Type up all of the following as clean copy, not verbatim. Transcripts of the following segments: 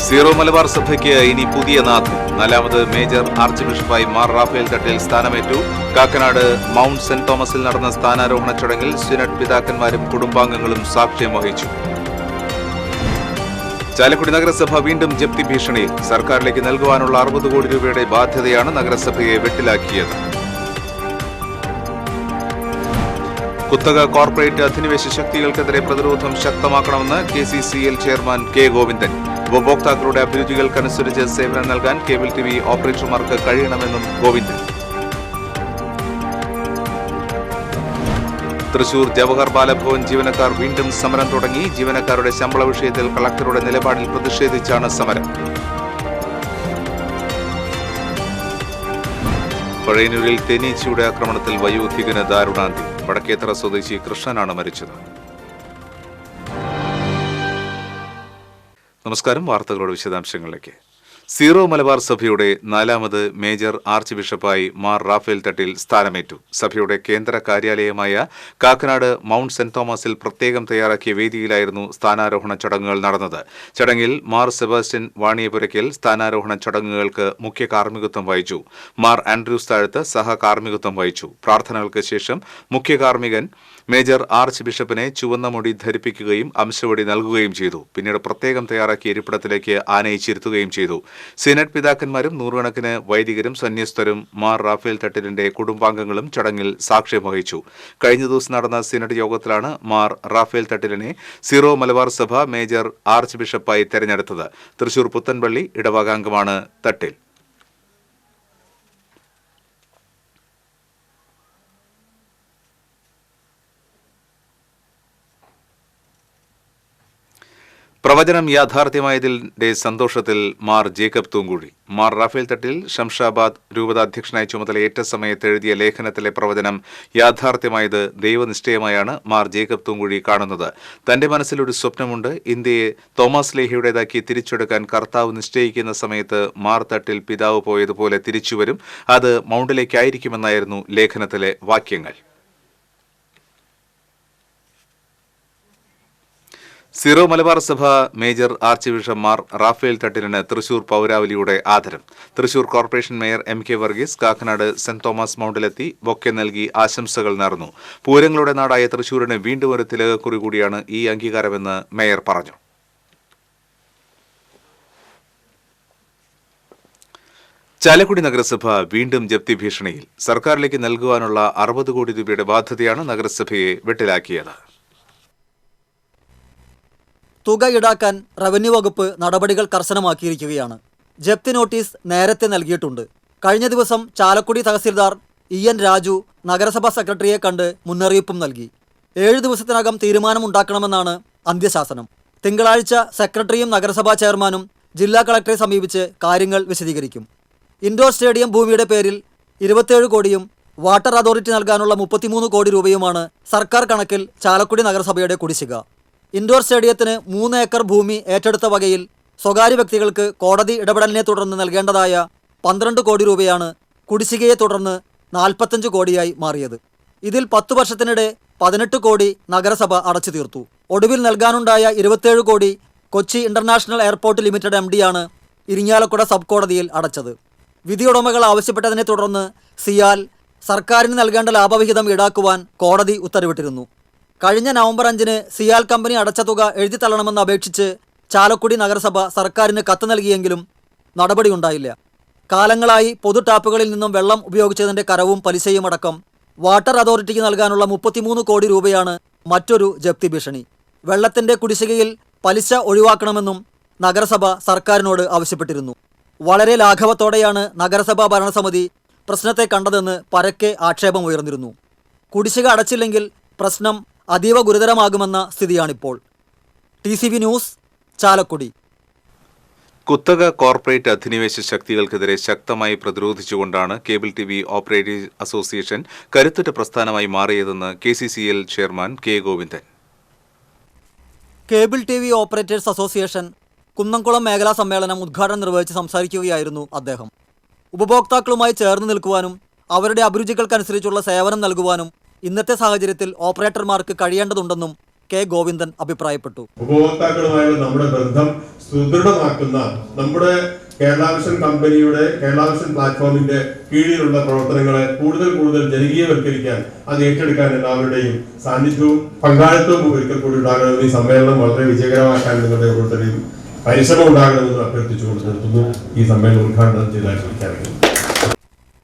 Zero Malabar സഭയ്ക്ക് ഇനി പുതിയ നാഥൻ. നാലാമത് major arch ബിഷപ്പായി Mar Raphael Thattil സ്ഥാനമേറ്റു. Kakkanad mount saint തോമസിൽ നടന്ന സ്ഥാനാരോഹണ ചടങ്ങിൽ സിനഡ് പിതാക്കന്മാരും കുടുംബാംഗങ്ങളും സാക്ഷ്യം വഹിച്ചു. ചാലക്കുടി നഗരസഭ വീണ്ടും ജപ്തി ഭീഷണിയിൽ. സർക്കാരിലേക്ക് നൽകുവാനുള്ള 60 കോടി രൂപയുടെ ബാധ്യതയാണ് നഗരസഭയെ വെട്ടിലാക്കിയത്. കുത്തക കോർപ്പറേറ്റ് അധിനിവേശ ശക്തികൾക്കെതിരെ പ്രതിരോധം ശക്തമാക്കണമെന്ന് KCCL ചെയർമാൻ K. ഗോവിന്ദൻ. ഉപഭോക്താക്കളുടെ അഭിരുചികൾക്കനുസരിച്ച് സേവനം നൽകാൻ കേബിൾ TV ഓപ്പറേറ്റർമാർക്ക് കഴിയണമെന്നും ഗോവിന്ദൻ. തൃശൂർ ജവഹർ ബാലഭവൻ ജീവനക്കാർ വീണ്ടും സമരം തുടങ്ങി. ജീവനക്കാരുടെ ശമ്പള വിഷയത്തിൽ കളക്ടറുടെ നിലപാടിൽ പ്രതിഷേധിച്ചാണ് സമരം. പഴയന്നൂരിൽ തേനീച്ചയുടെ ആക്രമണത്തിൽ വയോധികന് ദാരുണാന്ത്യം. വടക്കേത്തറ സ്വദേശി കൃഷ്ണനാണ് മരിച്ചത്. നമസ്കാരം. വാർത്തകളുടെ വിശദാംശങ്ങളിലേക്ക്. സീറോ മലബാർ സഭയുടെ നാലാമത് മേജർ ആർച്ച് ബിഷപ്പായി മാർ റാഫേൽ തട്ടിൽ സ്ഥാനമേറ്റു. സഭയുടെ കേന്ദ്ര കാര്യാലയമായ കാക്കനാട് മൗണ്ട് സെന്റ് തോമസിൽ പ്രത്യേകം തയ്യാറാക്കിയ വേദിയിലായിരുന്നു സ്ഥാനാരോഹണ ചടങ്ങുകൾ നടന്നത്. ചടങ്ങിൽ മാർ സെബാസ്റ്റ്യൻ വാണിയപുരയ്ക്കൽ സ്ഥാനാരോഹണ ചടങ്ങുകൾക്ക് മുഖ്യ കാർമ്മികത്വം വഹിച്ചു. മാർ ആൻഡ്രൂസ് താഴത്ത് സഹകാർമ്മികത്വം വഹിച്ചു. പ്രാർത്ഥനകൾക്ക് ശേഷം മുഖ്യ കാർമ്മികൻ മേജർ ആർച്ച് ബിഷപ്പിനെ ചുവന്ന മുടി ധരിപ്പിക്കുകയും അംശവടി നൽകുകയും ചെയ്തു. പിന്നീട് പ്രത്യേകം തയ്യാറാക്കിയ ഇരിപ്പിടത്തിലേക്ക് ആനയിച്ചിരുത്തുകയും ചെയ്തു. സിനഡ് പിതാക്കന്മാരും നൂറുകണക്കിന് വൈദികരും സന്യസ്തരും മാർ റാഫേൽ തട്ടിലിന്റെ കുടുംബാംഗങ്ങളും ചടങ്ങിൽ സാക്ഷ്യം വഹിച്ചു. കഴിഞ്ഞ ദിവസം നടന്ന സിനഡ് യോഗത്തിലാണ് മാർ റാഫേൽ തട്ടിലിനെ സീറോ മലബാർ സഭ മേജർ ആർച്ച് ബിഷപ്പായി തെരഞ്ഞെടുത്തത്. തൃശൂർ പുത്തൻപള്ളി ഇടവകാംഗമാണ് തട്ടിൽ. പ്രവചനം യാഥാർത്ഥ്യമായതിന്റെ സന്തോഷത്തിൽ മാർ ജേക്കബ് തൂങ്കുഴി. മാർ റാഫേൽ തട്ടിൽ ഷംഷാബാദ് രൂപതാധ്യക്ഷനായി ചുമതലയേറ്റ സമയത്ത് എഴുതിയ ലേഖനത്തിലെ പ്രവചനം യാഥാർത്ഥ്യമായത് ദൈവനിശ്ചയമായാണ് മാർ ജേക്കബ് തൂങ്കുഴി കാണുന്നത്. തന്റെ മനസ്സിലൊരു സ്വപ്നമുണ്ട്. ഇന്ത്യയെ തോമസ് ലേഹിയുടേതാക്കി തിരിച്ചെടുക്കാൻ കർത്താവ് നിശ്ചയിക്കുന്ന സമയത്ത് മാർ തട്ടിൽ പിതാവ് പോയതുപോലെ തിരിച്ചുവരും. അത് മൗണ്ടിലേക്കായിരിക്കുമെന്നായിരുന്നു ലേഖനത്തിലെ വാക്യങ്ങൾ. സീറോ മലബാർ സഭ major archbishop Mar Raphael തട്ടിലിന് തൃശൂർ പൗരാവലിയുടെ ആദരം. Thrissur corporation mayor MK Varghese Kakkanad saint Thomas മൗണ്ടിലെത്തി ബൊക്കെ നൽകി ആശംസകൾ നേർന്നു. പൂരങ്ങളുടെ നാടായ തൃശൂരിന് വീണ്ടും ഒരു തിലകക്കുറി കൂടിയാണ് ഈ അംഗീകാരമെന്ന് മേയർ പറഞ്ഞു. ചാലക്കുടി നഗരസഭ വീണ്ടും ജപ്തി ഭീഷണിയിൽ. സർക്കാരിലേക്ക് നൽകുവാനുള്ള 60 കോടി രൂപയുടെ ബാധ്യതയാണ് നഗരസഭയെ വെട്ടിലാക്കിയത്. തുക ഈടാക്കാൻ റവന്യൂ വകുപ്പ് നടപടികൾ കർശനമാക്കിയിരിക്കുകയാണ്. ജപ്തി നോട്ടീസ് നേരത്തെ നൽകിയിട്ടുണ്ട്. കഴിഞ്ഞ ദിവസം ചാലക്കുടി തഹസിൽദാർ EN രാജു നഗരസഭാ സെക്രട്ടറിയെ കണ്ട് മുന്നറിയിപ്പും നൽകി. 7 ദിവസത്തിനകം തീരുമാനമുണ്ടാക്കണമെന്നാണ് അന്ത്യശാസനം. തിങ്കളാഴ്ച സെക്രട്ടറിയും നഗരസഭാ ചെയർമാനും ജില്ലാ കളക്ടറെ സമീപിച്ച് കാര്യങ്ങൾ വിശദീകരിക്കും. ഇൻഡോർ സ്റ്റേഡിയം ഭൂമിയുടെ പേരിൽ 27 കോടിയും വാട്ടർ അതോറിറ്റി നൽകാനുള്ള 33 കോടി രൂപയുമാണ് സർക്കാർ കണക്കിൽ ചാലക്കുടി നഗരസഭയുടെ കുടിശ്ശിക. ഇൻഡോർ സ്റ്റേഡിയത്തിന് 3 ഏക്കർ ഭൂമി ഏറ്റെടുത്ത വകയിൽ സ്വകാര്യ വ്യക്തികൾക്ക് കോടതി ഇടപെടലിനെ തുടർന്ന് നൽകേണ്ടതായ 12 കോടി രൂപയാണ് കുടിശ്ശികയെ തുടർന്ന് 45 കോടിയായി മാറിയത്. ഇതിൽ 10 വർഷത്തിനിടെ 18 കോടി നഗരസഭ അടച്ചു തീർത്തു. ഒടുവിൽ നൽകാനുണ്ടായ 27 കോടി കൊച്ചി ഇന്റർനാഷണൽ എയർപോർട്ട് ലിമിറ്റഡ് MD-യാണ് ഇരിങ്ങാലക്കുട സബ് കോടതിയിൽ അടച്ചത്. വിധിയുടമകൾ ആവശ്യപ്പെട്ടതിനെ തുടർന്ന് സിയാൽ സർക്കാരിന് നൽകേണ്ട ലാഭവിഹിതം ഈടാക്കുവാൻ കോടതി ഉത്തരവിട്ടിരുന്നു. കഴിഞ്ഞ നവംബർ 5-ന് സിയാൽ കമ്പനി അടച്ച തുക എഴുതിത്തള്ളണമെന്ന് അപേക്ഷിച്ച് ചാലക്കുടി നഗരസഭ സർക്കാരിന് കത്ത് നൽകിയെങ്കിലും നടപടിയുണ്ടായില്ല. കാലങ്ങളായി പൊതു ടാപ്പുകളിൽ നിന്നും വെള്ളം ഉപയോഗിച്ചതിന്റെ കരവും പലിശയും അടക്കം വാട്ടർ അതോറിറ്റിക്ക് നൽകാനുള്ള 33 കോടി രൂപയാണ് മറ്റൊരു ജപ്തി ഭീഷണി. വെള്ളത്തിന്റെ കുടിശ്ശികയിൽ പലിശ ഒഴിവാക്കണമെന്നും നഗരസഭ സർക്കാരിനോട് ആവശ്യപ്പെട്ടിരുന്നു. വളരെ ലാഘവത്തോടെയാണ് നഗരസഭാ ഭരണസമിതി പ്രശ്നത്തെ കണ്ടതെന്ന് പരക്കെ ആക്ഷേപമുയർന്നിരുന്നു. കുടിശ്ശിക അടച്ചില്ലെങ്കിൽ പ്രശ്നം അതീവ ഗുരുതരമാകുമെന്ന സ്ഥിതിയാണിപ്പോൾ. TCV news, Chalakudy. കുത്തക കോർപ്പറേറ്റ് അധിനിവേശ ശക്തികൾക്കെതിരെ ശക്തമായി പ്രതിരോധിച്ചുകൊണ്ടാണ് കേബിൾ TV ഓപ്പറേറ്റേഴ്സ് അസോസിയേഷൻ കരുത്തുറ്റ പ്രസ്ഥാനമായി മാറിയതെന്ന് KCCL chairman K. Govindan. Cable TV operators association Kunnamkulam മേഖലാ സമ്മേളനം ഉദ്ഘാടനം നിർവഹിച്ച് സംസാരിക്കുകയായിരുന്നു അദ്ദേഹം. ഉപഭോക്താക്കളുമായി ചേർന്ന് നിൽക്കുവാനും അവരുടെ അഭിരുചികൾക്കനുസരിച്ചുള്ള സേവനം നൽകുവാനും ഇന്നത്തെ സാഹചര്യത്തിൽ ഓപ്പറേറ്റർമാർക്ക് കഴിയേണ്ടതുണ്ടെന്നും കെ ഗോവിന്ദൻ അഭിപ്രായപ്പെട്ടു. ഉപഭോക്താക്കളുമായുള്ള നമ്മുടെ ബന്ധം സുദൃഢമാക്കുന്ന നമ്മുടെ കേരള വിഷൻ കമ്പനിയുടെ കേരള വിഷൻ പ്ലാറ്റ്ഫോമിന്റെ കീഴിലുള്ള പ്രവർത്തനങ്ങളെ കൂടുതൽ ജനകീയവൽക്കരിക്കാൻ അത് ഏറ്റെടുക്കാൻ എല്ലാവരുടെയും സാന്നിധ്യവും പങ്കാളിത്തവും ഒരിക്കൽ കൂടി ഉണ്ടാകണമെന്ന് ഈ സമ്മേളനം വളരെ വിജയകരമാക്കാൻ നിങ്ങളുടെ ഓരോരുത്തരെയും പരിശ്രമം ഉണ്ടാകണമെന്ന് അഭ്യർത്ഥിച്ചുകൊണ്ട് നിർത്തുന്നു. ഈ സമ്മേളനം ഉദ്ഘാടനം ചെയ്താൽ വിളിക്കാറുണ്ട്.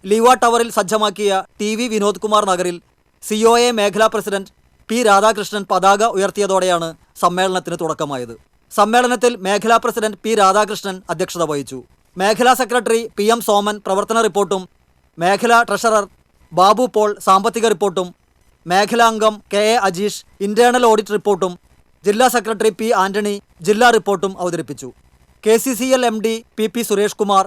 ലീവ ടവറിൽ സജ്ജമാക്കിയ TV വിനോദ് കുമാർ നഗറിൽ COA മേഖലാ പ്രസിഡന്റ് പി രാധാകൃഷ്ണൻ പതാക ഉയർത്തിയതോടെയാണ് സമ്മേളനത്തിന് തുടക്കമായത്. സമ്മേളനത്തിൽ മേഖലാ പ്രസിഡന്റ് പി രാധാകൃഷ്ണൻ അധ്യക്ഷത വഹിച്ചു. മേഖലാ സെക്രട്ടറി PM സോമൻ പ്രവർത്തന റിപ്പോർട്ടും, മേഖലാ ട്രഷറർ ബാബു പോൾ സാമ്പത്തിക റിപ്പോർട്ടും, മേഖലാ അംഗം KA അജീഷ് ഇന്റേണൽ ഓഡിറ്റ് റിപ്പോർട്ടും, ജില്ലാ സെക്രട്ടറി P ആന്റണി ജില്ലാ റിപ്പോർട്ടും അവതരിപ്പിച്ചു. KCCL MD PP Suresh Kumar,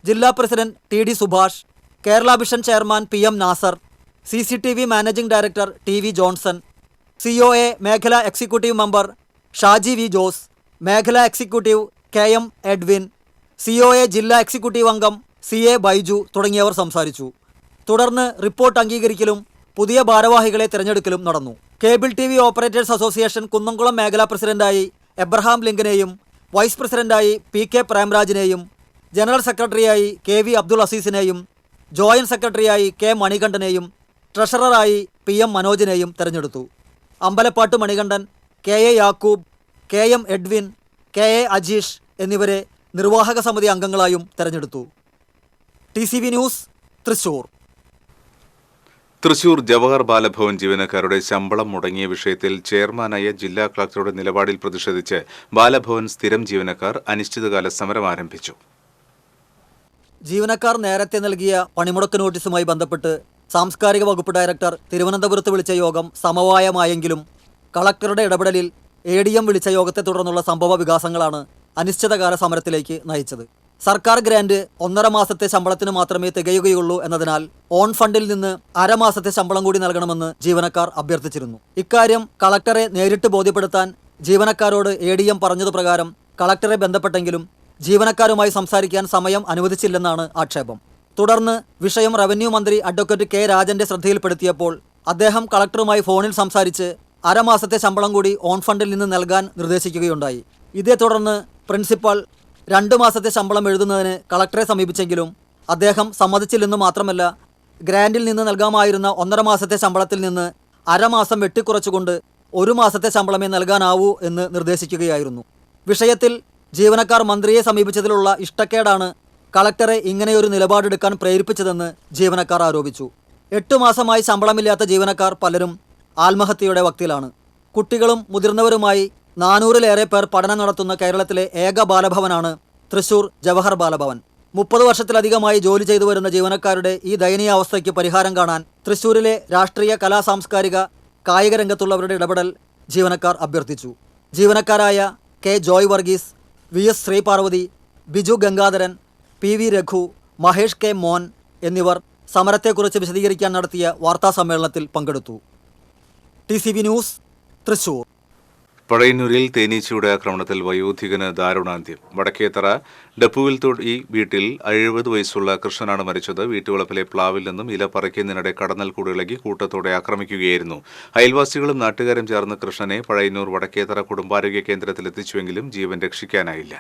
ജില്ലാ president TD Subhash, Kerala vision chairman PM Nasar, CCTV managing director TV Johnson, COA മേഖലാ executive member Shaji V Jose, മേഖലാ എക്സിക്യൂട്ടീവ് KM എഡ്വിൻ, COA ജില്ലാ എക്സിക്യൂട്ടീവ് അംഗം CA ബൈജു തുടങ്ങിയവർ സംസാരിച്ചു. തുടർന്ന് റിപ്പോർട്ട് അംഗീകരിക്കലും പുതിയ ഭാരവാഹികളെ തിരഞ്ഞെടുക്കലും നടന്നു. Cable TV operators association Kunnamkulam മേഖലാ പ്രസിഡന്റായി എബ്രഹാം ലിങ്കനെയും വൈസ് പ്രസിഡന്റായി PK പ്രേംരാജിനെയും ജനറൽ സെക്രട്ടറിയായി KV അബ്ദുൾ അസീസിനെയും ജോയിന്റ് സെക്രട്ടറിയായി K മണികണ്ഠനെയും ട്രഷററായി PM മനോജിനെയും തെരഞ്ഞെടുത്തു. Ambalappattu Manikandan, KA Yakub, KM Edwin, KA Ajeesh എന്നിവരെ നിർവാഹക സമിതി അംഗങ്ങളായും തെരഞ്ഞെടുത്തു. TCV news, Thrissur. തൃശൂർ ജവഹർ ബാലഭവൻ ജീവനക്കാരുടെ ശമ്പളം മുടങ്ങിയ വിഷയത്തിൽ ചെയർമാനായ ജില്ലാ കളക്ടറുടെ നിലപാടിൽ പ്രതിഷേധിച്ച് ബാലഭവൻ സ്ഥിരം ജീവനക്കാർ അനിശ്ചിതകാല സമരം ആരംഭിച്ചു. ജീവനക്കാർ നേരത്തെ നൽകിയ പണിമുടക്ക് നോട്ടീസുമായി ബന്ധപ്പെട്ട് സാംസ്കാരിക വകുപ്പ് ഡയറക്ടർ തിരുവനന്തപുരത്ത് വിളിച്ച യോഗം സമവായമായെങ്കിലും കളക്ടറുടെ ഇടപെടലിൽ ADM വിളിച്ച യോഗത്തെ തുടർന്നുള്ള സംഭവ വികാസങ്ങളാണ് അനിശ്ചിതകാല സമരത്തിലേക്ക് നയിച്ചത്. സർക്കാർ ഗ്രാന്റ് 1.5 മാസത്തെ ശമ്പളത്തിന് മാത്രമേ തികയുകയുള്ളൂ എന്നതിനാൽ ഓൺ ഫണ്ടിൽ നിന്ന് അരമാസത്തെ ശമ്പളം കൂടി നൽകണമെന്ന് ജീവനക്കാർ അഭ്യർത്ഥിച്ചിരുന്നു. ഇക്കാര്യം കളക്ടറെ നേരിട്ട് ബോധ്യപ്പെടുത്താൻ ജീവനക്കാരോട് ADM പറഞ്ഞതുപ്രകാരം കളക്ടറെ ബന്ധപ്പെട്ടെങ്കിലും ജീവനക്കാരുമായി സംസാരിക്കാൻ സമയം അനുവദിച്ചില്ലെന്നാണ് ആക്ഷേപം. തുടർന്ന് വിഷയം റവന്യൂ മന്ത്രി അഡ്വക്കേറ്റ് K രാജന്റെ ശ്രദ്ധയിൽപ്പെടുത്തിയപ്പോൾ അദ്ദേഹം കളക്ടറുമായി ഫോണിൽ സംസാരിച്ച് അരമാസത്തെ ശമ്പളം കൂടി ഓൺ ഫണ്ടിൽ നിന്ന് നൽകാൻ നിർദ്ദേശിക്കുകയുണ്ടായി. ഇതേ തുടർന്ന് പ്രിൻസിപ്പൽ 2 മാസത്തെ ശമ്പളം എഴുതുന്നതിന് കളക്ടറെ സമീപിച്ചെങ്കിലും അദ്ദേഹം സമ്മതിച്ചില്ലെന്ന് മാത്രമല്ല, ഗ്രാൻഡിൽ നിന്ന് നൽകാമായിരുന്ന 1.5 മാസത്തെ ശമ്പളത്തിൽ നിന്ന് അരമാസം വെട്ടിക്കുറച്ചുകൊണ്ട് 1 മാസത്തെ ശമ്പളമേ നൽകാനാവൂ എന്ന് നിർദ്ദേശിക്കുകയായിരുന്നു. വിഷയത്തിൽ ജീവനക്കാർ മന്ത്രിയെ സമീപിച്ചതിലുള്ള ഇഷ്ടക്കേടാണ് കളക്ടറെ ഇങ്ങനെയൊരു നിലപാടെടുക്കാൻ പ്രേരിപ്പിച്ചതെന്ന് ജീവനക്കാർ ആരോപിച്ചു. 8 മാസമായി ശമ്പളമില്ലാത്ത ജീവനക്കാർ പലരും ആത്മഹത്യയുടെ വക്കിലാണ്. കുട്ടികളും മുതിർന്നവരുമായി 400-ലേറെ പേർ പഠനം നടത്തുന്ന കേരളത്തിലെ ഏക ബാലഭവനാണ് തൃശൂർ ജവഹർ ബാലഭവൻ. 30 വർഷത്തിലധികമായി ജോലി ചെയ്തു വരുന്ന ജീവനക്കാരുടെ ഈ ദയനീയാവസ്ഥയ്ക്ക് പരിഹാരം കാണാൻ തൃശൂരിലെ രാഷ്ട്രീയ, കലാ, സാംസ്കാരിക, കായിക രംഗത്തുള്ളവരുടെ ഇടപെടൽ ജീവനക്കാർ അഭ്യർത്ഥിച്ചു. ജീവനക്കാരായ K Joy Varghese, VS Sreeparvathi, Biju Gangadharan, PV Raghu, Mahesh K മോൻ എന്നിവർ സമരത്തെക്കുറിച്ച് വിശദീകരിക്കാൻ നടത്തിയ വാർത്താസമ്മേളനത്തിൽ പങ്കെടുത്തു. TCV news, Thrissur. പഴയന്നൂരിൽ തേനീച്ചയുടെ ആക്രമണത്തിൽ വയോധികന് ദാരുണാന്ത്യം. വടക്കേത്തറ ഡപ്പുവിൽത്തോട് വീട്ടിൽ 70 വയസ്സുള്ള കൃഷ്ണനാണ് മരിച്ചത്. വീട്ടുവളപ്പിലെ പ്ലാവിൽ നിന്നും ഇല പറിക്കുന്നതിനിടെ കടന്നൽ കൂട് ഇളകി കൂട്ടത്തോടെ ആക്രമിക്കുകയായിരുന്നു. അയൽവാസികളും നാട്ടുകാരും ചേർന്ന് കൃഷ്ണനെ പഴയന്നൂർ വടക്കേത്തറ കുടുംബാരോഗ്യ കേന്ദ്രത്തിൽ എത്തിച്ചുവെങ്കിലും ജീവൻ രക്ഷിക്കാനായില്ല.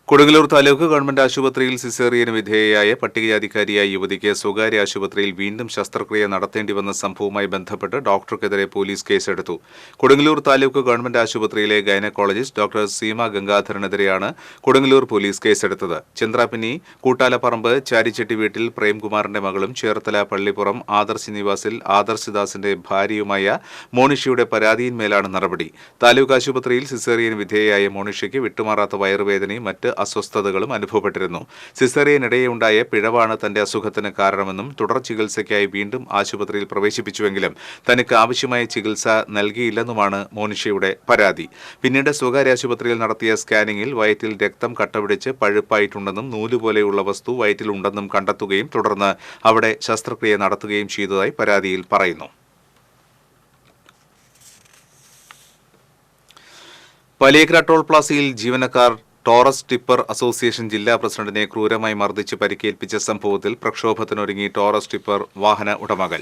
കൊടുങ്ങല്ലൂർ താലൂക്ക് ഗവൺമെന്റ് ആശുപത്രിയിൽ സിസേറിയന് വിധേയയായ പട്ടികജാതിക്കാരിയായ യുവതിക്ക് സ്വകാര്യ ആശുപത്രിയിൽ വീണ്ടും ശസ്ത്രക്രിയ നടത്തേണ്ടി വന്ന സംഭവവുമായി ബന്ധപ്പെട്ട് ഡോക്ടർക്കെതിരെ പോലീസ് കേസെടുത്തു. കൊടുങ്ങല്ലൂർ താലൂക്ക് ഗവൺമെന്റ് ആശുപത്രിയിലെ ഗൈനക്കോളജിസ്റ്റ് ഡോക്ടർ സീമ ഗംഗാധരനെതിരെയാണ് കൊടുങ്ങല്ലൂർ പോലീസ് കേസെടുത്തത്. ചന്ദ്രാപിന്നി കൂട്ടാലപ്പറമ്പ് ചാരിച്ചെട്ടി വീട്ടിൽ പ്രേംകുമാറിന്റെ മകളും ചേർത്തല പള്ളിപ്പുറം ആദർശ് നിവാസിൽ ആദർശിദാസിന്റെ ഭാര്യയുമായ മോണിഷയുടെ പരാതിയിന്മേലാണ് നടപടി. താലൂക്ക് ആശുപത്രിയിൽ സിസേറിയന് വിധേയയായ മോണിഷയ്ക്ക് വിട്ടുമാറാത്ത വയറുവേദനയും മറ്റ് അസ്വസ്ഥതകളും അനുഭവപ്പെട്ടിരുന്നു. സിസേറിയനിടെയുണ്ടായ പിഴവാണ് തന്റെ അസുഖത്തിന് കാരണമെന്നും തുടർ ചികിത്സയ്ക്കായി വീണ്ടും ആശുപത്രിയിൽ പ്രവേശിപ്പിച്ചുവെങ്കിലും തനിക്ക് ആവശ്യമായ ചികിത്സ നൽകിയില്ലെന്നുമാണ് മോനിഷയുടെ പരാതി. പിന്നീട് സ്വകാര്യ ആശുപത്രിയിൽ നടത്തിയ സ്കാനിങ്ങിൽ വയറ്റിൽ രക്തം കട്ടപിടിച്ച് പഴുപ്പായിട്ടുണ്ടെന്നും നൂലുപോലെയുള്ള വസ്തു വയറ്റിലുണ്ടെന്നും കണ്ടെത്തുകയും തുടർന്ന് അവിടെ ശസ്ത്രക്രിയ നടത്തുകയും ചെയ്തതായി പരാതിയിൽ പറയുന്നു. വലിയകര ടോൾ പ്ലാസയിൽ ജീവനക്കാർ ടോറസ് ടിപ്പർ അസോസിയേഷൻ ജില്ലാ പ്രസിഡന്റിനെ ക്രൂരമായി മർദ്ദിച്ച് പരിക്കേൽപ്പിച്ച സംഭവത്തിൽ പ്രക്ഷോഭത്തിനൊരുങ്ങി ടോറസ് ടിപ്പർ വാഹന ഉടമകൾ.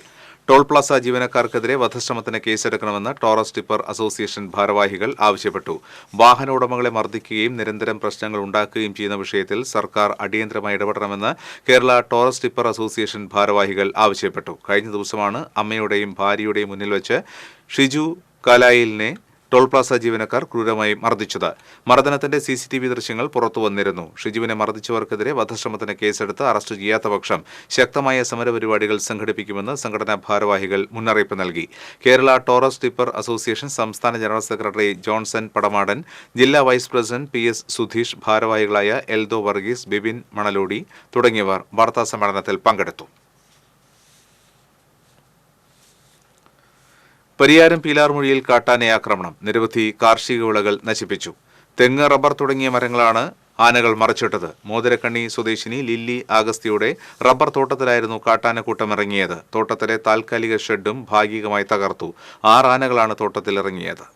ടോൾ പ്ലാസ ജീവനക്കാർക്കെതിരെ വധശ്രമത്തിന് കേസെടുക്കണമെന്ന് ടോറസ് ടിപ്പർ അസോസിയേഷൻ ഭാരവാഹികൾ ആവശ്യപ്പെട്ടു. വാഹന ഉടമകളെ മർദ്ദിക്കുകയും നിരന്തരം പ്രശ്നങ്ങൾ ഉണ്ടാക്കുകയും ചെയ്യുന്ന വിഷയത്തിൽ സർക്കാർ അടിയന്തരമായി ഇടപെടണമെന്ന് കേരള ടോറസ് ടിപ്പർ അസോസിയേഷൻ ഭാരവാഹികൾ ആവശ്യപ്പെട്ടു. കഴിഞ്ഞ ദിവസമാണ് അമ്മയുടെയും ഭാര്യയുടെയും മുന്നിൽ വെച്ച് ഷിജു കാലായിലിനെ ടോൾ പ്ലാസ ജീവനക്കാർ ക്രൂരമായി മർദ്ദിച്ചത്. മർദ്ദനത്തിന്റെ CCTV ദൃശ്യങ്ങൾ പുറത്തുവന്നിരുന്നു. ഷിജുവിനെ മർദ്ദിച്ചവർക്കെതിരെ വധശ്രമത്തിന് കേസെടുത്ത് അറസ്റ്റ് ചെയ്യാത്ത പക്ഷം ശക്തമായ സമരപരിപാടികൾ സംഘടിപ്പിക്കുമെന്ന് സംഘടനാ ഭാരവാഹികൾ മുന്നറിയിപ്പ് നൽകി. കേരള ടോറസ് ടിപ്പർ അസോസിയേഷൻ സംസ്ഥാന ജനറൽ സെക്രട്ടറി ജോൺസൺ പടമാടൻ, ജില്ലാ വൈസ് പ്രസിഡന്റ് PS സുധീഷ്, ഭാരവാഹികളായ എൽദോ വർഗീസ്, ബിബിൻ മണലോടി തുടങ്ങിയവർ വാർത്താസമ്മേളനത്തിൽ പങ്കെടുത്തു. പരിയാരം പീലാർമൊഴിയിൽ കാട്ടാനയാക്രമണം. നിരവധി കാർഷിക വിളകൾ നശിപ്പിച്ചു. തെങ്ങ്, റബ്ബർ തുടങ്ങിയ മരങ്ങളാണ് ആനകൾ മറിച്ചിട്ടത്. മോതിരക്കണ്ണി സ്വദേശിനി ലില്ലി ആഗസ്തിയുടെ റബ്ബർ തോട്ടത്തിലായിരുന്നു കാട്ടാനക്കൂട്ടം ഇറങ്ങിയത്. തോട്ടത്തിലെ താൽക്കാലിക ഷെഡും ഭാഗികമായി തകർത്തു. 6 ആനകളാണ് തോട്ടത്തിലിറങ്ങിയത്.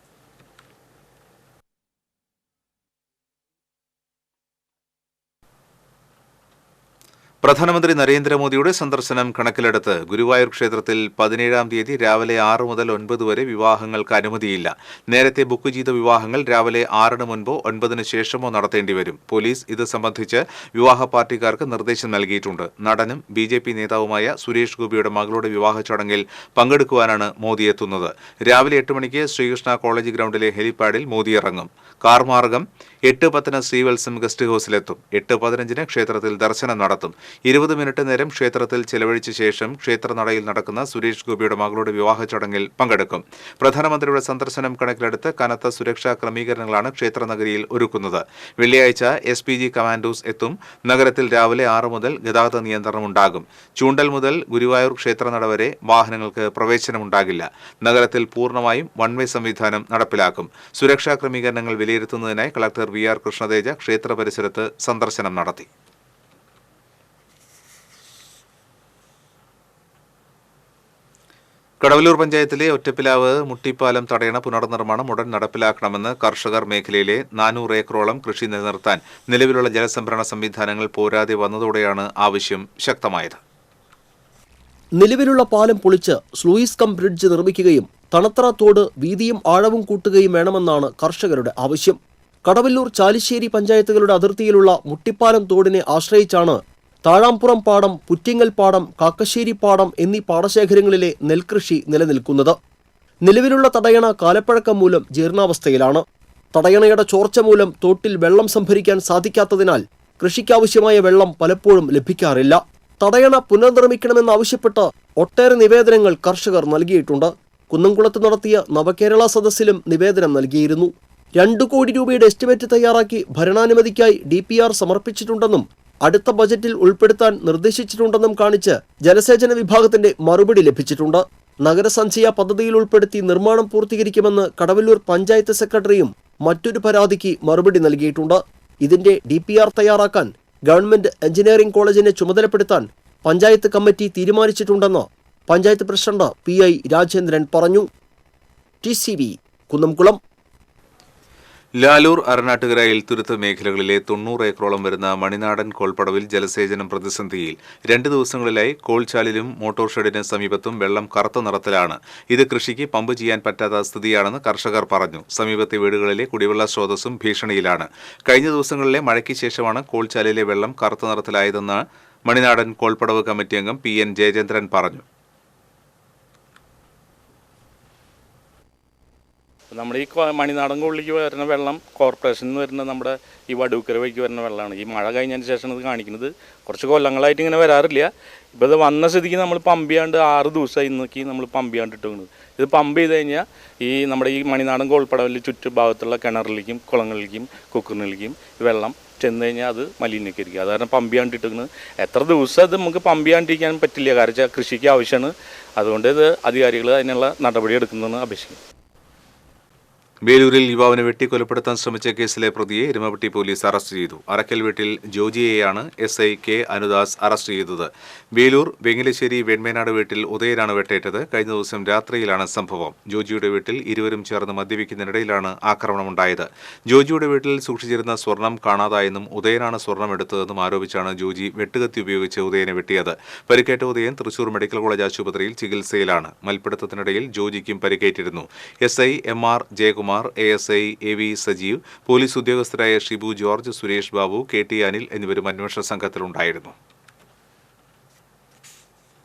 പ്രധാനമന്ത്രി നരേന്ദ്രമോദിയുടെ സന്ദർശനം കണക്കിലെടുത്ത് ഗുരുവായൂർ ക്ഷേത്രത്തിൽ 17-ാം തീയതി രാവിലെ 6 മുതൽ 9 വരെ വിവാഹങ്ങൾക്ക് അനുമതിയില്ല. നേരത്തെ ബുക്ക് ചെയ്ത വിവാഹങ്ങൾ രാവിലെ 6-ന് മുൻപോ 9-ന് ശേഷമോ നടത്തേണ്ടിവരും. പോലീസ് ഇത് സംബന്ധിച്ച് വിവാഹ പാർട്ടിക്കാർക്ക് നിർദ്ദേശം നൽകിയിട്ടുണ്ട്. നടനും BJP നേതാവുമായ സുരേഷ് ഗോപിയുടെ മകളുടെ വിവാഹ ചടങ്ങിൽ പങ്കെടുക്കുവാനാണ് മോദി എത്തുന്നത്. രാവിലെ 8 മണിക്ക് ശ്രീകൃഷ്ണ കോളേജ് ഗ്രൗണ്ടിലെ ഹെലിപാഡിൽ മോദി ഇറങ്ങും. കാർ മാർഗം 8:10-ന് ശ്രീവത്സം ഗസ്റ്റ് ഹൌസിലെത്തും. 8:15-ന് ക്ഷേത്രത്തിൽ ദർശനം നടത്തും. 20 മിനിറ്റ് നേരം ക്ഷേത്രത്തിൽ ചെലവഴിച്ച ശേഷം ക്ഷേത്രനടയിൽ നടക്കുന്ന സുരേഷ് ഗോപിയുടെ മകളുടെ വിവാഹ ചടങ്ങിൽ പങ്കെടുക്കും. പ്രധാനമന്ത്രിയുടെ സന്ദർശനം കണക്കിലെടുത്ത് കനത്ത സുരക്ഷാ ക്രമീകരണങ്ങളാണ് ക്ഷേത്രനഗരിയിൽ ഒരുക്കുന്നത്. വെള്ളിയാഴ്ച SPG കമാൻഡോസ് എത്തും. നഗരത്തിൽ രാവിലെ 6 മുതൽ ഗതാഗത നിയന്ത്രണമുണ്ടാകും. ചൂണ്ടൽ മുതൽ ഗുരുവായൂർ ക്ഷേത്രനട വരെ വാഹനങ്ങൾക്ക് പ്രവേശനമുണ്ടാകില്ല. നഗരത്തിൽ പൂർണ്ണമായും വൺവേ സംവിധാനം നടപ്പിലാക്കും. സുരക്ഷാ ക്രമീകരണങ്ങൾ വിലയിരുത്തുന്നതിനായി കളക്ടർ VR കൃഷ്ണതേജ ക്ഷേത്ര പരിസരത്ത് സന്ദർശനം നടത്തി. കടവല്ലൂർ പഞ്ചായത്തിലെ ഒറ്റപ്പിലാവ് മുട്ടിപ്പാലം തടയണ പുനർനിർമ്മാണം ഉടൻ നടപ്പിലാക്കണമെന്ന് കർഷകർ മേഖലയിലെ 400 ഏക്കറോളം കൃഷി നിലനിർത്താൻ നിലവിലുള്ള ജലസംഭരണ സംവിധാനങ്ങൾ പോരാതെ വന്നതോടെയാണ് ആവശ്യം ശക്തമായത്. നിലവിലുള്ള പാലം പൊളിച്ച് സ്ലൂയിസ് കം ബ്രിഡ്ജ് നിർമ്മിക്കുകയും തണത്തറ തോട് വീതിയും ആഴവും കൂട്ടുകയും വേണമെന്നാണ് കർഷകരുടെ ആവശ്യം. കടവല്ലൂർ ചാലിശ്ശേരി പഞ്ചായത്തുകളുടെ അതിർത്തിയിലുള്ള മുട്ടിപ്പാലം തോടിനെ ആശ്രയിച്ചാണ് താഴാംപുറം പാടം, പുറ്റിങ്ങൽ പാടം, കാക്കശ്ശേരി പാടം എന്നീ പാടശേഖരങ്ങളിലെ നെൽകൃഷി നിലനിൽക്കുന്നത്. നിലവിലുള്ള തടയണ കാലപ്പഴക്കം മൂലം ജീർണാവസ്ഥയിലാണ്. തടയണയുടെ ചോർച്ച മൂലം തോട്ടിൽ വെള്ളം സംഭരിക്കാൻ സാധിക്കാത്തതിനാൽ കൃഷിക്കാവശ്യമായ വെള്ളം പലപ്പോഴും ലഭിക്കാറില്ല. തടയണ പുനർനിർമ്മിക്കണമെന്നാവശ്യപ്പെട്ട് ഒട്ടേറെ നിവേദനങ്ങൾ കർഷകർ നൽകിയിട്ടുണ്ട്. കുന്നംകുളത്ത് നടത്തിയ നവകേരള സദസ്സിലും നിവേദനം നൽകിയിരുന്നു. 2 കോടി രൂപയുടെ എസ്റ്റിമേറ്റ് തയ്യാറാക്കി ഭരണാനുമതിക്കായി DPR സമർപ്പിച്ചിട്ടുണ്ടെന്നും അടുത്ത ബജറ്റിൽ ഉൾപ്പെടുത്താൻ നിർദ്ദേശിച്ചിട്ടുണ്ടെന്നും കാണിച്ച് ജലസേചന വിഭാഗത്തിന്റെ മറുപടി ലഭിച്ചിട്ടുണ്ട്. നഗരസഞ്ചയ പദ്ധതിയിൽ ഉൾപ്പെടുത്തി നിർമ്മാണം പൂർത്തീകരിക്കുമെന്ന് കടവല്ലൂർ പഞ്ചായത്ത് സെക്രട്ടറിയും മറ്റൊരു പരാതിക്ക് മറുപടി നൽകിയിട്ടുണ്ട്. ഇതിന്റെ DPR തയ്യാറാക്കാൻ ഗവൺമെന്റ് എഞ്ചിനീയറിംഗ് കോളേജിനെ ചുമതലപ്പെടുത്താൻ പഞ്ചായത്ത് കമ്മിറ്റി തീരുമാനിച്ചിട്ടുണ്ടെന്ന് പഞ്ചായത്ത് പ്രസിഡന്റ് PI രാജേന്ദ്രൻ പറഞ്ഞു. TCV കുന്നംകുളം. ലാലൂർ, അരണാട്ടുകരയിൽ തുരുത്ത് മേഖലകളിലെ 90 ഏക്കറോളം വരുന്ന മണിനാടൻ കോൾപ്പടവിൽ ജലസേചനം പ്രതിസന്ധിയിൽ 2 ദിവസങ്ങളിലായി കോൾചാലിലും മോട്ടോർ ഷെഡിന് സമീപത്തും വെള്ളം കറുത്ത നിറത്തിലാണ്. ഇത് കൃഷിക്ക് പമ്പ് ചെയ്യാൻ പറ്റാത്ത സ്ഥിതിയാണെന്ന് കർഷകർ പറഞ്ഞു. സമീപത്തെ വീടുകളിലെ കുടിവെള്ള സ്രോതസ്സും ഭീഷണിയിലാണ്. കഴിഞ്ഞ ദിവസങ്ങളിലെ മഴയ്ക്ക് ശേഷമാണ് കോൾചാലിലെ വെള്ളം കറുത്ത നിറത്തിലായതെന്ന് മണിനാടൻ കോൾപ്പടവ് കമ്മിറ്റി അംഗം PN ജയചന്ദ്രൻ പറഞ്ഞു. നമ്മുടെ ഈ മണിനാടൻ കോളിലേക്ക് വരുന്ന വെള്ളം കോർപ്പറേഷനിൽ നിന്ന് വരുന്ന നമ്മുടെ ഈ വടൂക്കര വഴിക്ക് വരുന്ന വെള്ളമാണ്. ഈ മഴ കഴിഞ്ഞതിന് ശേഷം ഇത് കാണിക്കുന്നത്. കുറച്ച് കൊല്ലങ്ങളായിട്ട് ഇങ്ങനെ വരാറില്ല. ഇപ്പോൾ ഇത് വന്ന സ്ഥിതിക്ക് നമ്മൾ പമ്പ് ചെയ്യാണ്ട് 6 ദിവസമായി ഇന്നൊക്കെ നമ്മൾ പമ്പ് ചെയ്യാണ്ട് ഇട്ടുന്നത്. ഇത് പമ്പ് ചെയ്ത് കഴിഞ്ഞാൽ ഈ നമ്മുടെ ഈ മണിനാടൻ കോൾപ്പടവിൽ ചുറ്റുഭാഗത്തുള്ള കിണറിലേക്കും കുളങ്ങളിലേക്കും കുക്കറിലേക്കും വെള്ളം ചെന്ന് കഴിഞ്ഞാൽ അത് മലിനീകരിക്കും. അത് കാരണം പമ്പ് ചെയ്യാണ്ട് ഇട്ടുന്നത്. എത്ര ദിവസം അത് നമുക്ക് പമ്പ് ചെയ്യാണ്ടിരിക്കാൻ പറ്റില്ല. കാരണം കൃഷിക്ക് ആവശ്യമാണ്. അതുകൊണ്ട് ഇത് അധികാരികൾ അതിനുള്ള നടപടി എടുക്കുന്നതെന്ന് അപേക്ഷിക്കും. വേലൂരിൽ യുവാവിനെ വെട്ടിക്കൊലപ്പെടുത്താൻ ശ്രമിച്ച കേസിലെ പ്രതിയെ എരുമപ്പെട്ടി പോലീസ് അറസ്റ്റ് ചെയ്തു. അറക്കൽ വീട്ടിൽ ജോജിയെയാണ് SI K അനുദാസ് അറസ്റ്റ് ചെയ്തത്. വേലൂർ വെങ്ങിലശ്ശേരി വെൺമേനാട് വീട്ടിൽ ഉദയനാണ് വെട്ടേറ്റത്. കഴിഞ്ഞ ദിവസം രാത്രിയിലാണ് സംഭവം. ജോജിയുടെ വീട്ടിൽ ഇരുവരും ചേർന്ന് മദ്യപിക്കുന്നതിനിടയിലാണ് ആക്രമണമുണ്ടായത്. ജോജിയുടെ വീട്ടിൽ സൂക്ഷിച്ചിരുന്ന സ്വർണം കാണാതായെന്നും ഉദയനാണ് സ്വർണം എടുത്തതെന്നും ആരോപിച്ചാണ് ജോജി വെട്ടുകത്തി ഉപയോഗിച്ച് ഉദയനെ വെട്ടിയത്. പരിക്കേറ്റ ഉദയൻ തൃശൂർ മെഡിക്കൽ കോളേജ് ആശുപത്രിയിൽ ചികിത്സയിലാണ്. മൽപ്പിടുത്തത്തിനിടയിൽ ജോജിക്കും പരിക്കേറ്റിരുന്നു. SI MR Jayakumar, ASI AV Sajeev, police ഉദ്യോഗസ്ഥരായ ഷിബു ജോർജ്, സുരേഷ് ബാബു, KT അനിൽ എന്നിവരും അന്വേഷണ സംഘത്തിലുണ്ടായിരുന്നു.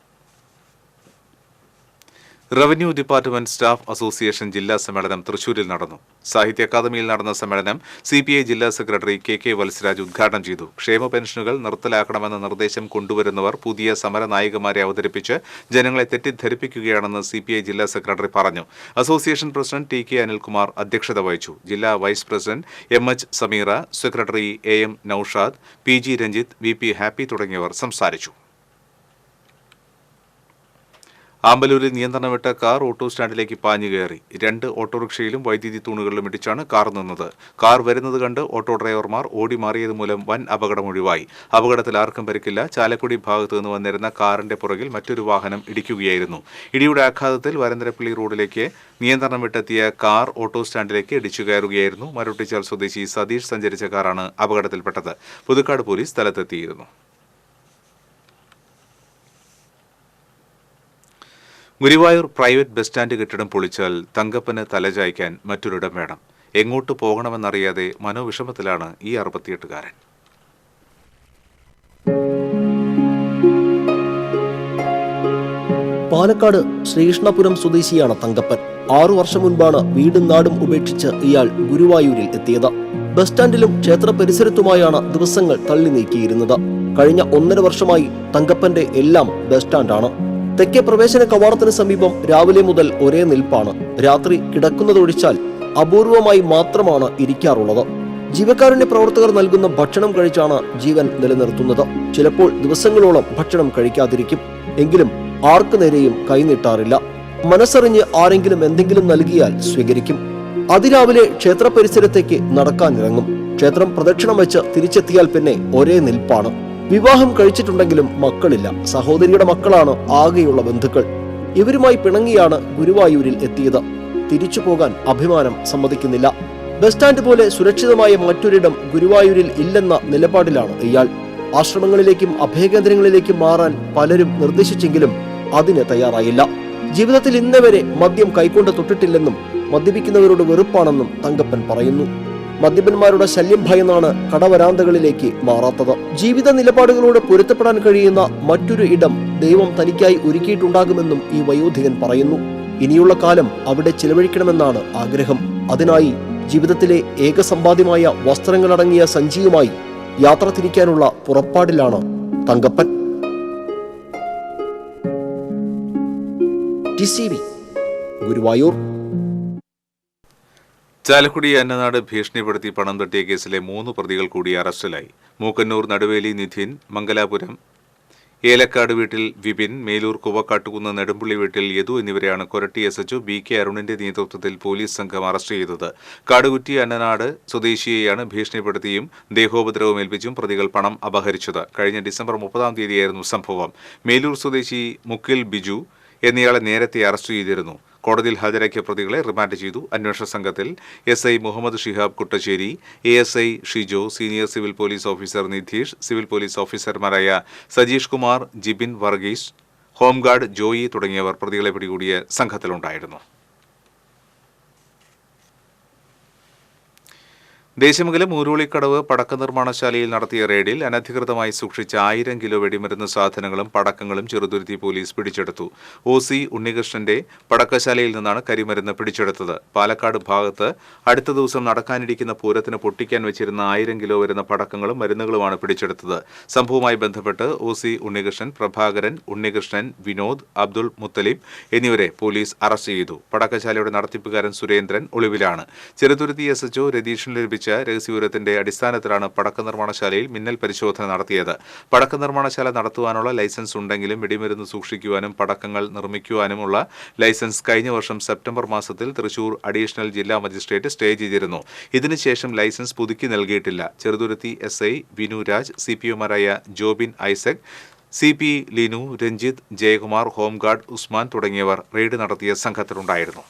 റവന്യൂ ഡിപ്പാർട്ട്മെന്റ് സ്റ്റാഫ് അസോസിയേഷൻ ജില്ലാ സമ്മേളനം തൃശൂരിൽ നടന്നു. സാഹിത്യ അക്കാദമിയിൽ നടന്ന സമ്മേളനം CPI ജില്ലാ സെക്രട്ടറി KK വത്സരാജ് ഉദ്ഘാടനം ചെയ്തു. ക്ഷേമ പെൻഷനുകൾ നിർത്തലാക്കണമെന്ന നിർദ്ദേശം കൊണ്ടുവരുന്നവർ പുതിയ സമരനായികമാരെ അവതരിപ്പിച്ച് ജനങ്ങളെ തെറ്റിദ്ധരിപ്പിക്കുകയാണെന്ന് CPI ജില്ലാ സെക്രട്ടറി പറഞ്ഞു. അസോസിയേഷൻ പ്രസിഡന്റ് TK അനിൽകുമാർ അധ്യക്ഷത വഹിച്ചു. ജില്ലാ vice president MH Sameera, secretary AM Naushad, PG Ranjith, VP Happy തുടങ്ങിയവർ സംസാരിച്ചു. ആമ്പലൂരിൽ നിയന്ത്രണം വിട്ട കാർ ഓട്ടോ സ്റ്റാൻഡിലേക്ക് പാഞ്ഞുകയറി. 2 ഓട്ടോറിക്ഷയിലും വൈദ്യുതി തൂണുകളിലും ഇടിച്ചാണ് കാർ നിന്നത്. കാർ വരുന്നത് കണ്ട് ഓട്ടോ ഡ്രൈവർമാർ ഓടി മാറിയത് മൂലം വൻ അപകടം ഒഴിവായി. അപകടത്തിൽ ആർക്കും പരിക്കില്ല. ചാലക്കുടി ഭാഗത്തു നിന്ന് വന്നിരുന്ന കാറിന്റെ പുറകിൽ മറ്റൊരു വാഹനം ഇടിക്കുകയായിരുന്നു. ഇടിയുടെ ആഘാതത്തിൽ വരന്തരപ്പള്ളി റോഡിലേക്ക് നിയന്ത്രണം വിട്ടെത്തിയ കാർ ഓട്ടോ സ്റ്റാൻഡിലേക്ക് ഇടിച്ചു കയറുകയായിരുന്നു. മരൊട്ടിച്ചാൽ സ്വദേശി സതീഷ് സഞ്ചരിച്ച കാറാണ് അപകടത്തിൽപ്പെട്ടത്. പുതുക്കാട് പോലീസ് സ്ഥലത്തെത്തിയിരുന്നു. ഗുരുവായൂർ പ്രൈവറ്റ് ബസ് സ്റ്റാൻഡ് കെട്ടിടം പൊളിച്ചാൽ തങ്കപ്പന് തലചായ്ക്കാൻ മറ്റൊരിടം വേണം. എങ്ങോട്ട് പോകണമെന്നറിയാതെ മനോവിഷമത്തിലാണ് ഈ 68-കാരൻ. പാലക്കാട് ശ്രീകൃഷ്ണപുരം സ്വദേശിയാണ് തങ്കപ്പൻ. 6 വർഷം മുൻപാണ് വീടും നാടും ഉപേക്ഷിച്ച് ഇയാൾ ഗുരുവായൂരിൽ എത്തിയത്. ബസ് സ്റ്റാൻഡിലും ക്ഷേത്ര പരിസരത്തുമായാണ് ദിവസങ്ങൾ തള്ളി നീക്കിയിരുന്നത്. കഴിഞ്ഞ 1.5 വർഷമായി തങ്കപ്പന്റെ എല്ലാം ബസ് സ്റ്റാൻഡാണ്. തെക്കേ പ്രവേശന കവാടത്തിന് സമീപം രാവിലെ മുതൽ ഒരേ നിൽപ്പാണ്. രാത്രി കിടക്കുന്നതൊഴിച്ചാൽ അപൂർവമായി മാത്രമാണ് ഇരിക്കാറുള്ളത്. ജീവകാരുണ്യ പ്രവർത്തകർ നൽകുന്ന ഭക്ഷണം കഴിച്ചാണ് ജീവൻ നിലനിർത്തുന്നത്. ചിലപ്പോൾ ദിവസങ്ങളോളം ഭക്ഷണം കഴിക്കാതിരിക്കും. എങ്കിലും ആർക്കു നേരെയും കൈനീട്ടാറില്ല. മനസ്സറിഞ്ഞ് ആരെങ്കിലും എന്തെങ്കിലും നൽകിയാൽ സ്വീകരിക്കും. അതിരാവിലെ ക്ഷേത്ര പരിസരത്തേക്ക് നടക്കാനിറങ്ങും. ക്ഷേത്രം പ്രദക്ഷിണം വെച്ച് തിരിച്ചെത്തിയാൽ പിന്നെ ഒരേ നിൽപ്പാണ്. വിവാഹം കഴിച്ചിട്ടുണ്ടെങ്കിലും മക്കളില്ല. സഹോദരിയുടെ മക്കളാണ് ആകെയുള്ള ബന്ധുക്കൾ. ഇവരുമായി പിണങ്ങിയാണ് ഗുരുവായൂരിൽ എത്തിയത്. തിരിച്ചു പോകാൻ അഭിമാനം സമ്മതിക്കുന്നില്ല. ബസ് സ്റ്റാൻഡ് പോലെ സുരക്ഷിതമായ മറ്റൊരിടം ഗുരുവായൂരിൽ ഇല്ലെന്ന നിലപാടിലാണ് ഇയാൾ. ആശ്രമങ്ങളിലേക്കും അഭയകേന്ദ്രങ്ങളിലേക്കും മാറാൻ പലരും നിർദ്ദേശിച്ചെങ്കിലും അതിന് തയ്യാറായില്ല. ജീവിതത്തിൽ ഇന്നവരെ മദ്യം കൈക്കൊണ്ട് തൊട്ടിട്ടില്ലെന്നും മദ്യപിക്കുന്നവരോട് വെറുപ്പാണെന്നും തങ്കപ്പൻ പറയുന്നു. മദ്യപന്മാരുടെ ശല്യം ഭയന്നാണ് കടവരാന്തകളിലേക്ക് മാറാത്തത്. ജീവിത നിലപാടുകളോട് പൊരുത്തപ്പെടാൻ കഴിയുന്ന മറ്റൊരു ഇടം ദൈവം തനിക്കായി ഒരുക്കിയിട്ടുണ്ടാകുമെന്നും ഈ വയോധികൻ പറയുന്നു. ഇനിയുള്ള കാലം അവിടെ ചിലവഴിക്കണമെന്നാണ് ആഗ്രഹം. അതിനായി ജീവിതത്തിലെ ഏക സമ്പാദ്യമായ വസ്ത്രങ്ങളടങ്ങിയ സഞ്ചിയുമായി യാത്ര തിരിക്കാനുള്ള പുറപ്പാടിലാണ് തങ്കപ്പൻ. TCV ഗുരുവായൂർ. ചാലക്കുടി അന്നനാട് ഭീഷണിപ്പെടുത്തി പണം തട്ടിയ കേസിലെ 3 പ്രതികൾ കൂടി അറസ്റ്റിലായി. മൂക്കന്നൂർ നടുവേലി നിധിൻ, മംഗലാപുരം ഏലക്കാട് വീട്ടിൽ വിപിൻ, മേലൂർ കുവക്കാട്ടുകുന്ന് നെടുമ്പുള്ളി വീട്ടിൽ യദു എന്നിവരെയാണ് കൊരട്ടി SHO BK അരുണിന്റെ നേതൃത്വത്തിൽ പോലീസ് സംഘം അറസ്റ്റ് ചെയ്തത്. കാടുകുറ്റി അന്നനാട് സ്വദേശിയെയാണ് ഭീഷണിപ്പെടുത്തിയും ദേഹോപദ്രവം ഏൽപ്പിച്ചും പ്രതികൾ പണം അപഹരിച്ചത്. കഴിഞ്ഞ ഡിസംബർ 30-ാം തീയതിയായിരുന്നു സംഭവം. മേലൂർ സ്വദേശി മുക്കിൽ ബിജു എന്നയാളെ നേരത്തെ അറസ്റ്റ് ചെയ്തിരുന്നു. കോടതിയിൽ ഹാജരാക്കിയ പ്രതികളെ റിമാൻഡ് ചെയ്തു. അന്വേഷണ സംഘത്തിൽ SI Muhammad Shihab Kuttassery, ASI Shijo, senior civil police officer Nidheesh, civil police ഓഫീസർമാരായ സജീഷ് കുമാർ, ജിബിൻ വർഗീസ്, ഹോംഗാർഡ് ജോയി തുടങ്ങിയവർ പ്രതികളെ പിടികൂടിയ സംഘത്തിലുണ്ടായിരുന്നു. ദേശമംഗലം ഊരോളിക്കടവ് പടക്ക നിർമ്മാണശാലയിൽ നടത്തിയ റെയ്ഡിൽ അനധികൃതമായി സൂക്ഷിച്ച 1000 കിലോ വെടിമരുന്ന് സാധനങ്ങളും പടക്കങ്ങളും ചെറുതുരുത്തി പോലീസ് പിടിച്ചെടുത്തു. OC ഉണ്ണികൃഷ്ണന്റെ പടക്കശാലയിൽ നിന്നാണ് കരിമരുന്ന് പിടിച്ചെടുത്തത്. പാലക്കാട് ഭാഗത്ത് അടുത്ത ദിവസം നടക്കാനിരിക്കുന്ന പൂരത്തിന് പൊട്ടിക്കാൻ വെച്ചിരുന്ന 1000 കിലോ വരുന്ന പടക്കങ്ങളും മരുന്നുകളുമാണ് പിടിച്ചെടുത്തത്. സംഭവവുമായി ബന്ധപ്പെട്ട് OC ഉണ്ണികൃഷ്ണൻ, പ്രഭാകരൻ, ഉണ്ണികൃഷ്ണൻ, വിനോദ്, അബ്ദുൾ മുത്തലിബ് എന്നിവരെ പോലീസ് അറസ്റ്റ് ചെയ്തു. പടക്കശാലയുടെ നടത്തിപ്പുകാരൻ സുരേന്ദ്രൻ ഒളിവിലാണ്. ചെറുതുരുത്തി SHO രതീഷിന് ലഭിച്ച ലഭിച്ച രഹസ്യവിവരത്തിന്റെ അടിസ്ഥാനത്തിലാണ് പടക്ക നിർമ്മാണശാലയിൽ മിന്നൽ പരിശോധന നടത്തിയത്. പടക്ക നിർമ്മാണശാല നടത്തുവാനുള്ള ലൈസൻസ് ഉണ്ടെങ്കിലും വെടിമരുന്ന് സൂക്ഷിക്കുവാനും പടക്കങ്ങൾ നിർമ്മിക്കുവാനുമുള്ള ലൈസൻസ് കഴിഞ്ഞ വർഷം സെപ്റ്റംബർ മാസത്തിൽ തൃശൂർ അഡീഷണൽ ജില്ലാ മജിസ്ട്രേറ്റ് സ്റ്റേ ചെയ്തിരുന്നു. ഇതിനുശേഷം ലൈസൻസ് പുതുക്കി നൽകിയിട്ടില്ല. ചെറുതുരുത്തി SI വിനു രാജ്, CPOമാരായ Jobin Isaac, CP Linu, Ranjith, Jayakumar, home guard Usman തുടങ്ങിയവർ റെയ്ഡ് നടത്തിയ സംഘത്തിലുണ്ടായിരുന്നു.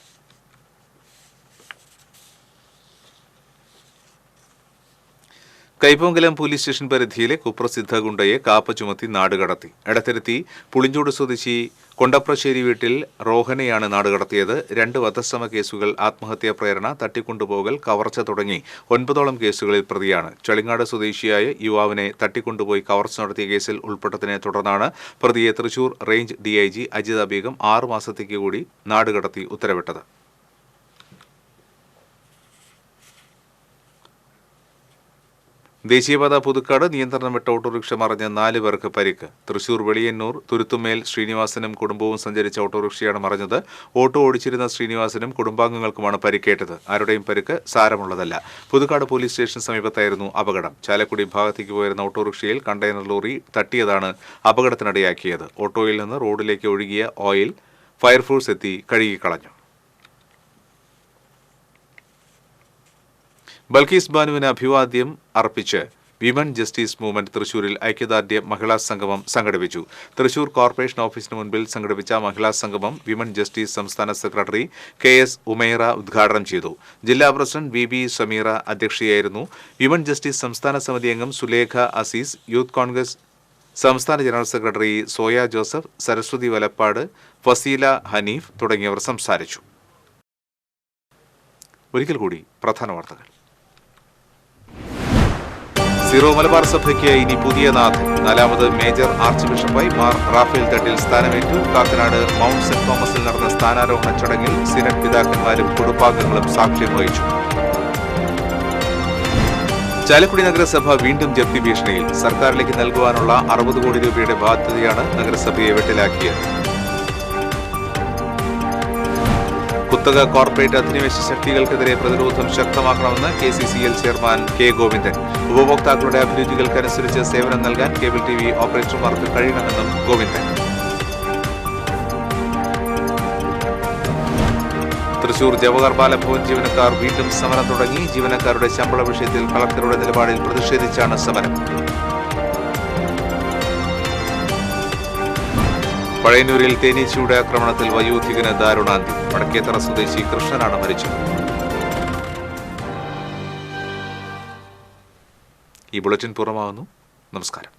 കൈപ്പൊങ്കലം പോലീസ് സ്റ്റേഷൻ പരിധിയിലെ കുപ്രസിദ്ധ ഗുണ്ടയെ കാപ്പ ചുമത്തി നാടുകടത്തി. എടത്തിരുത്തി പുളിഞ്ചോട് സ്വദേശി കൊണ്ടപ്രശ്ശേരി വീട്ടിൽ റോഹനെയാണ് നാടുകടത്തിയത്. 2 വധശ്രമ കേസുകൾ, ആത്മഹത്യാ പ്രേരണ, തട്ടിക്കൊണ്ടുപോകൽ, കവർച്ച തുടങ്ങി 9ഓളം കേസുകളിൽ പ്രതിയാണ്. ചളിങ്ങാട് സ്വദേശിയായ യുവാവിനെ തട്ടിക്കൊണ്ടുപോയി കവർച്ച നടത്തിയ കേസിൽ ഉൾപ്പെട്ടതിനെ തുടർന്നാണ് പ്രതിയെ തൃശൂർ റേഞ്ച് DIG അജിത ബീഗം 6 മാസത്തേക്ക് കൂടി നാടുകടത്തി ഉത്തരവിട്ടത്. ദേശീയപാത പുതുക്കാട് നിയന്ത്രണം വിട്ട ഓട്ടോറിക്ഷ മറിഞ്ഞ് 4 പേർക്ക് പരിക്ക്. തൃശൂർ വെളിയന്നൂർ തുരുത്തുമേൽ ശ്രീനിവാസനും കുടുംബവും സഞ്ചരിച്ച ഓട്ടോറിക്ഷയാണ് മറിഞ്ഞത്. ഓട്ടോ ഓടിച്ചിരുന്ന ശ്രീനിവാസനും കുടുംബാംഗങ്ങൾക്കുമാണ് പരിക്കേറ്റത്. ആരുടെയും പരിക്ക് സാരമുള്ളതല്ല. പുതുക്കാട് പോലീസ് സ്റ്റേഷന് സമീപത്തായിരുന്നു അപകടം. ചാലക്കുടി ഭാഗത്തേക്ക് പോയിരുന്ന ഓട്ടോറിക്ഷയിൽ കണ്ടെയ്നർ ലോറി തട്ടിയതാണ് അപകടത്തിനിടയാക്കിയത്. ഓട്ടോയിൽ നിന്ന് റോഡിലേക്ക് ഒഴുകിയ ഓയിൽ ഫയർഫോഴ്സ് എത്തി കഴുകിക്കളഞ്ഞു. ബൽക്കീസ് ബാനുവിന് അഭിവാദ്യം അർപ്പിച്ച് വിമൻ ജസ്റ്റിസ് മൂവ്മെന്റ് തൃശൂരിൽ ഐക്യദാർഢ്യ മഹിളാ സംഗമം സംഘടിപ്പിച്ചു. തൃശൂർ കോർപ്പറേഷൻ ഓഫീസിന് മുൻപിൽ സംഘടിപ്പിച്ച മഹിളാ സംഗമം വിമൻ ജസ്റ്റിസ് സംസ്ഥാന സെക്രട്ടറി KS ഉമൈറ ഉദ്ഘാടനം ചെയ്തു. ജില്ലാ പ്രസിഡന്റ് VB സമീറ അധ്യക്ഷയായിരുന്നു. വിമൻ ജസ്റ്റിസ് സംസ്ഥാന സമിതി അംഗം സുലേഖ അസീസ്, യൂത്ത് കോൺഗ്രസ് സംസ്ഥാന general secretary Soya Joseph, Saraswathi Valappad, Faseela Haneef തുടങ്ങിയവർ സംസാരിച്ചു. ഒരിക്കൽ കൂടി പ്രധാന വാർത്തകൾ. സീറോ മലബാർ സഭയ്ക്ക് ഇനി പുതിയ നാഥൻ. 4ാമത് major arch ബിഷപ്പായി Mar Raphael Thattil സ്ഥാനമേറ്റു. Kakkanad mount saint തോമസിൽ നടന്ന സ്ഥാനാരോഹണ ചടങ്ങിൽ സിനഡ് പിതാക്കന്മാരും കുടുംബാംഗങ്ങളും സാക്ഷ്യം വഹിച്ചു. ചാലക്കുടി നഗരസഭ വീണ്ടും ജപ്തി ഭീഷണിയിൽ. സർക്കാരിലേക്ക് നൽകുവാനുള്ള 60 കോടി രൂപയുടെ ബാധ്യതയാണ് നഗരസഭയെ വെട്ടിലാക്കിയത്. കുത്തക കോർപ്പറേറ്റ് അധിനിവേശ ശക്തികൾക്കെതിരെ പ്രതിരോധം ശക്തമാക്കണമെന്ന് KCCL ചെയർമാൻ K ഗോവിന്ദൻ. ഉപഭോക്താക്കളുടെ അഭിരുചികൾക്കനുസരിച്ച് സേവനം നൽകാൻ കേബിൾ TV ഓപ്പറേറ്റർമാർക്ക് കഴിയണമെന്നും ഗോവിന്ദൻ. തൃശൂർ ജവഹർ ബാലഭവൻ ജീവനക്കാർ വീണ്ടും സമരം തുടങ്ങി. ജീവനക്കാരുടെ ശമ്പള വിഷയത്തിൽ കളക്ടറുടെ നിലപാടിൽ പ്രതിഷേധിച്ചാണ് സമരം. പഴയന്നൂരിൽ തേനീച്ചയുടെ ആക്രമണത്തിൽ വയോധികന് ദാരുണാന്ത്യം. വടക്കേത്തറ സ്വദേശി കൃഷ്ണനാണ് മരിച്ചത്. ഈ ബുള്ളറ്റിൻ പൂർണ്ണമാകുന്നു. നമസ്കാരം.